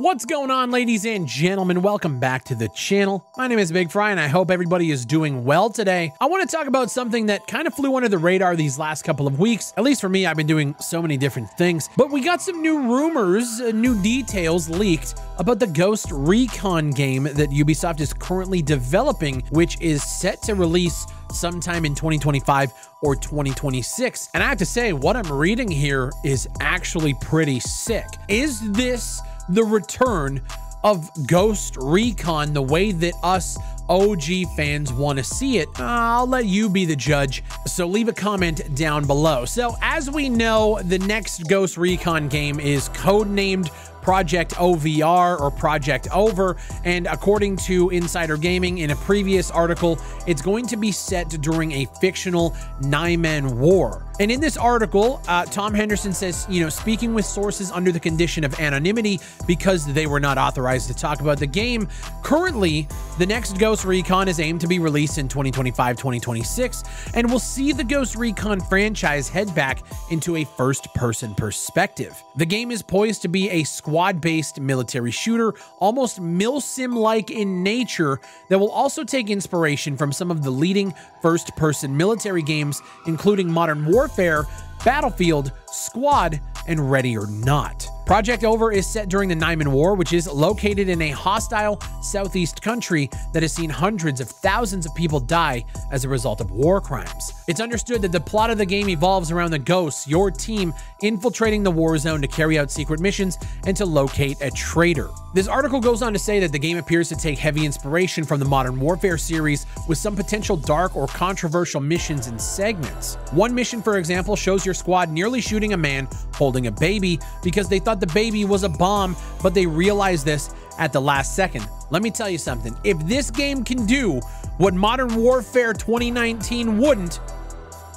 What's going on, ladies and gentlemen? Welcome back to the channel. My name is Big Fry, and I hope everybody is doing well today. I want to talk about something that kind of flew under the radar these last couple of weeks. At least for me, I've been doing so many different things. But we got some new rumors, new details leaked about the Ghost Recon game that Ubisoft is currently developing, which is set to release sometime in 2025 or 2026. And I have to say, what I'm reading here is actually pretty sick. Is this the return of Ghost Recon the way that us OG fans want to see it? I'll let you be the judge, so leave a comment down below. So as we know, the next Ghost Recon game is codenamed Project OVR or Project Over, and according to Insider Gaming in a previous article, it's going to be set during a fictional 9-man war. And in this article, Tom Henderson says, speaking with sources under the condition of anonymity because they were not authorized to talk about the game, currently, the next Ghost Recon is aimed to be released in 2025-2026, and we'll see the Ghost Recon franchise head back into a first-person perspective. The game is poised to be a squad-based military shooter, almost milsim-like in nature, that will also take inspiration from some of the leading first-person military games, including Modern Warfare, Battlefield, Squad, and Ready or Not. Project Over is set during the 9-man war, which is located in a hostile southeast country that has seen hundreds of thousands of people die as a result of war crimes. It's understood that the plot of the game evolves around the Ghosts, your team, infiltrating the war zone to carry out secret missions and to locate a traitor. This article goes on to say that the game appears to take heavy inspiration from the Modern Warfare series, with some potential dark or controversial missions and segments. One mission, for example, shows your squad nearly shooting a man holding a baby because they thought the baby was a bomb, but they realized this at the last second. Let me tell you something. If this game can do what Modern Warfare 2019 wouldn't,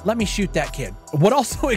let me shoot that kid. What also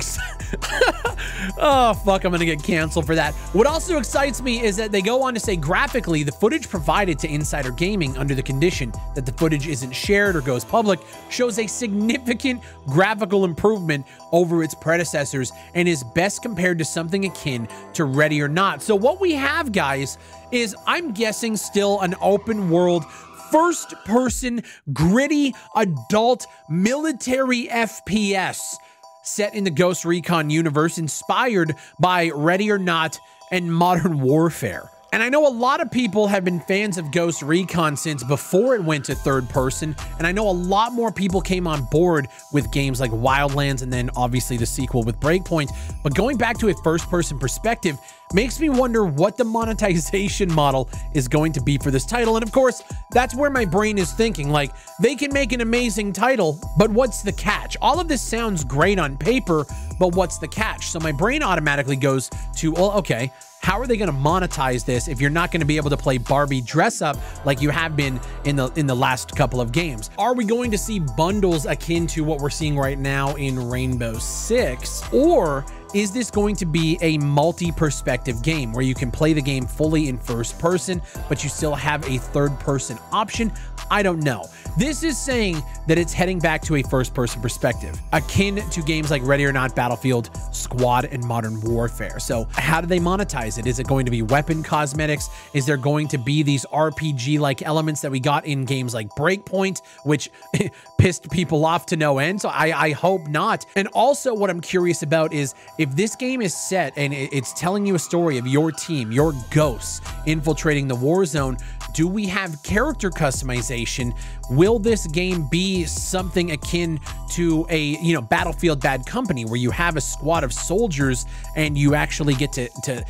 oh fuck, I'm gonna get canceled for that. What also excites me is that they go on to say graphically, the footage provided to Insider Gaming under the condition that the footage isn't shared or goes public shows a significant graphical improvement over its predecessors and is best compared to something akin to Ready or Not. So what we have, guys, is, I'm guessing, still an open world, first-person, gritty, adult, military FPS set in the Ghost Recon universe, inspired by Ready or Not and Modern Warfare. And I know a lot of people have been fans of Ghost Recon since before it went to third person, and I know a lot more people came on board with games like Wildlands and then obviously the sequel with Breakpoint, but going back to a first-person perspective makes me wonder what the monetization model is going to be for this title. And of course, that's where my brain is thinking, like, they can make an amazing title, but what's the catch? All of this sounds great on paper, but what's the catch? So my brain automatically goes to, well, okay, how are they going to monetize this if you're not going to be able to play Barbie dress up like you have been in the last couple of games? Are we going to see bundles akin to what we're seeing right now in Rainbow Six? Or is this going to be a multi-perspective game where you can play the game fully in first person, but you still have a third person option? I don't know. This is saying that it's heading back to a first person perspective, akin to games like Ready or Not, Battlefield, Squad, and Modern Warfare. So how do they monetize it? Is it going to be weapon cosmetics? Is there going to be these RPG-like elements that we got in games like Breakpoint, which pissed people off to no end? So I hope not. And also what I'm curious about is, if this game is set and it's telling you a story of your team, your ghosts infiltrating the war zone, do we have character customization? Will this game be something akin to a, Battlefield Bad Company, where you have a squad of soldiers and you actually get to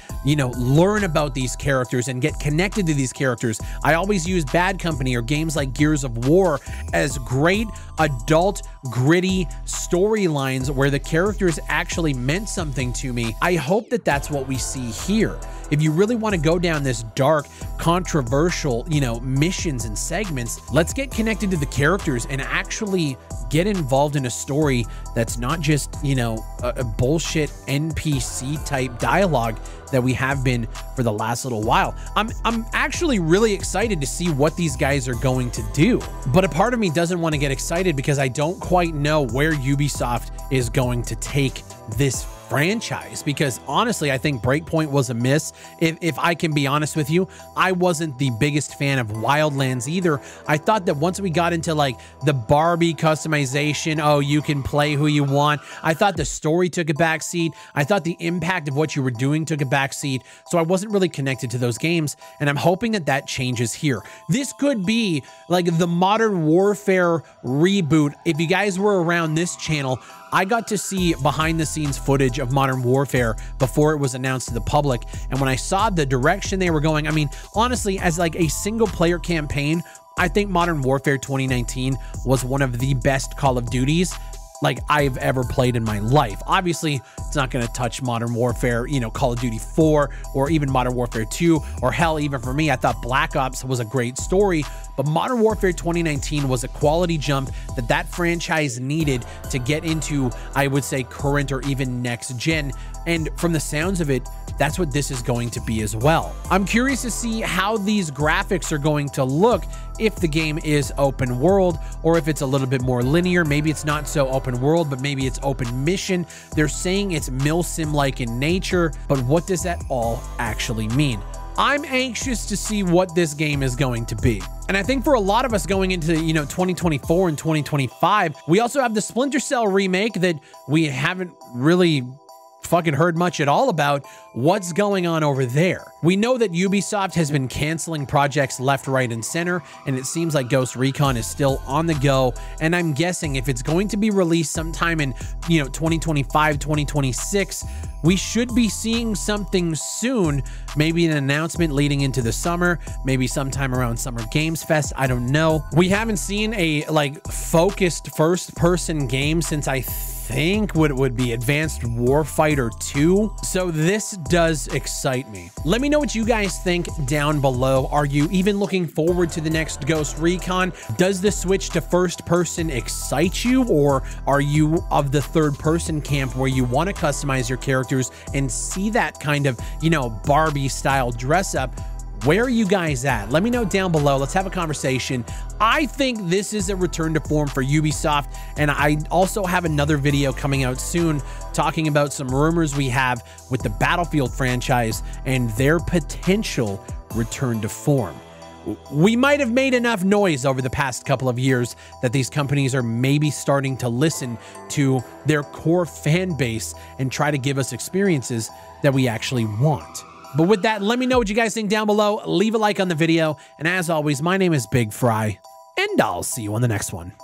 learn about these characters and get connected to these characters? I always use Bad Company or games like Gears of War as great adult, gritty storylines where the characters actually meant something to me. I hope that that's what we see here. If you really want to go down this dark, controversial, missions and segments, let's get connected to the characters and actually get involved in a story that's not just, a bullshit NPC type dialogue that we have been for the last little while. I'm actually really excited to see what these guys are going to do, but a part of me doesn't want to get excited because I don't quite know where Ubisoft is going to take this franchise, because honestly, I think Breakpoint was a miss. If I can be honest with you, I wasn't the biggest fan of Wildlands either. I thought that once we got into like the Barbie customization, oh, you can play who you want, I thought the story took a backseat. I thought the impact of what you were doing took a backseat. So I wasn't really connected to those games, and I'm hoping that that changes here. This could be like the Modern Warfare reboot. If you guys were around this channel, I got to see behind the scenes footage of Modern Warfare before it was announced to the public. And when I saw the direction they were going, I mean, honestly, as like a single player campaign, I think Modern Warfare 2019 was one of the best Call of Duties like I've ever played in my life. Obviously, it's not going to touch Modern Warfare, you know, Call of Duty 4 or even Modern Warfare 2, or hell, even for me, I thought Black Ops was a great story, but Modern Warfare 2019 was a quality jump that franchise needed to get into, I would say, current or even next gen. And from the sounds of it, that's what this is going to be as well. I'm curious to see how these graphics are going to look if the game is open world, or if it's a little bit more linear. Maybe it's not so open world, but maybe it's open mission. They're saying it's milsim-like in nature, but what does that all actually mean? I'm anxious to see what this game is going to be. And I think for a lot of us going into, you know, 2024 and 2025, we also have the Splinter Cell remake that we haven't really fucking heard much at all about. What's going on over there? We know that Ubisoft has been canceling projects left, right, and center, and it seems like Ghost Recon is still on the go. And I'm guessing if it's going to be released sometime in, you know, 2025, 2026, we should be seeing something soon. Maybe an announcement leading into the summer, maybe sometime around Summer Games Fest. I don't know. We haven't seen a like focused first-person game since I think what would be Advanced Warfighter 2. So this does excite me. Let me know what you guys think down below. Are you even looking forward to the next Ghost Recon? Does the switch to first person excite you, or are you of the third person camp where you want to customize your characters and see that kind of, you know, Barbie style dress up? Where are you guys at? Let me know down below. Let's have a conversation. I think this is a return to form for Ubisoft, and I also have another video coming out soon talking about some rumors we have with the Battlefield franchise and their potential return to form. We might have made enough noise over the past couple of years that these companies are maybe starting to listen to their core fan base and try to give us experiences that we actually want. But with that, let me know what you guys think down below. Leave a like on the video. And as always, my name is Big Fry, and I'll see you on the next one.